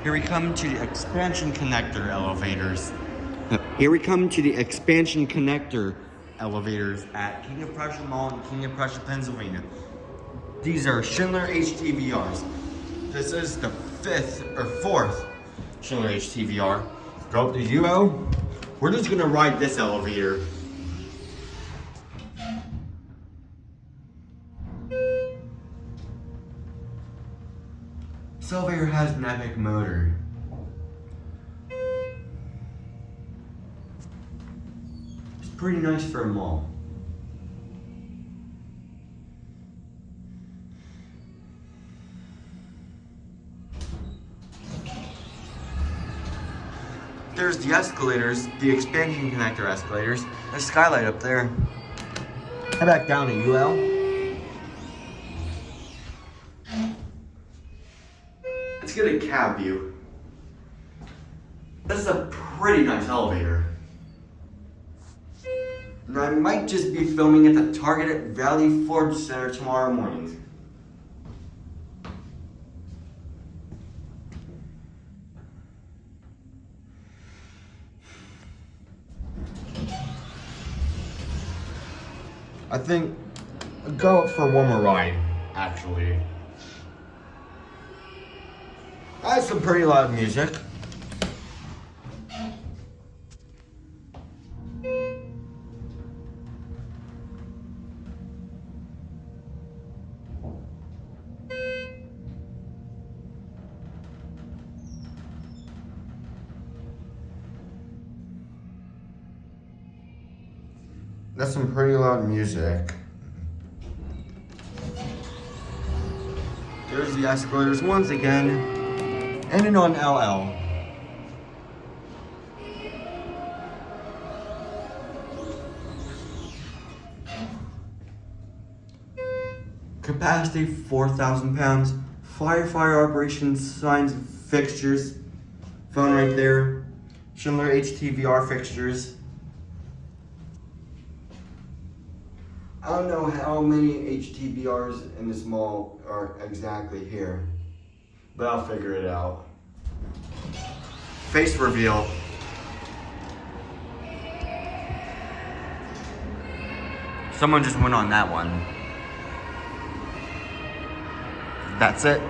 Here we come to the expansion connector elevators. Here we come to the expansion connector elevators at King of Prussia Mall in King of Prussia, Pennsylvania. These are Schindler HT. This is the fourth Schindler HT. Go up to UO. We're just gonna ride this elevator. This elevator has an epic motor. It's pretty nice for a mall. There's the escalators, the expansion connector escalators. There's a skylight up there. Head back down to UL. Let's get a cab view. This is a pretty nice elevator. And I might just be filming at the Target Valley Ford Center tomorrow morning. I think I'll go up for one more ride, actually. That's some pretty loud music. That's some pretty loud music. There's the escalators once again. Ending on LL. Capacity 4,000 pounds. Fire operations signs, fixtures. Phone right there. Schindler HT fixtures. I don't know how many HTVRs in this mall are exactly here, but I'll figure it out. Face reveal. Someone just went on that one. That's it.